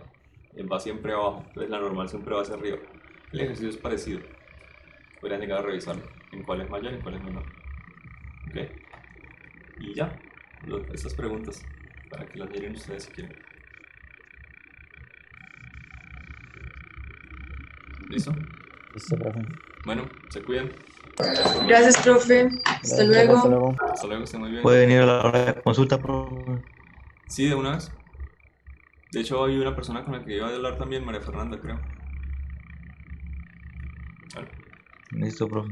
él va siempre abajo, entonces la normal siempre va hacia arriba. El ejercicio es parecido, podrían llegar a revisarlo, en cuál es mayor y en cuál es menor. ¿Ok? Y ya, estas preguntas, para que las miren ustedes si quieren. ¿Listo? Listo, profe. Bueno, se cuidan. Gracias, profe. Hasta Gracias, profe, luego. hasta luego. Hasta luego, que estén muy bien. Puede venir a la hora de consulta, profe. Sí, de una vez. De hecho, hay una persona con la que iba a hablar también, María Fernanda, creo. Vale. Listo, profe.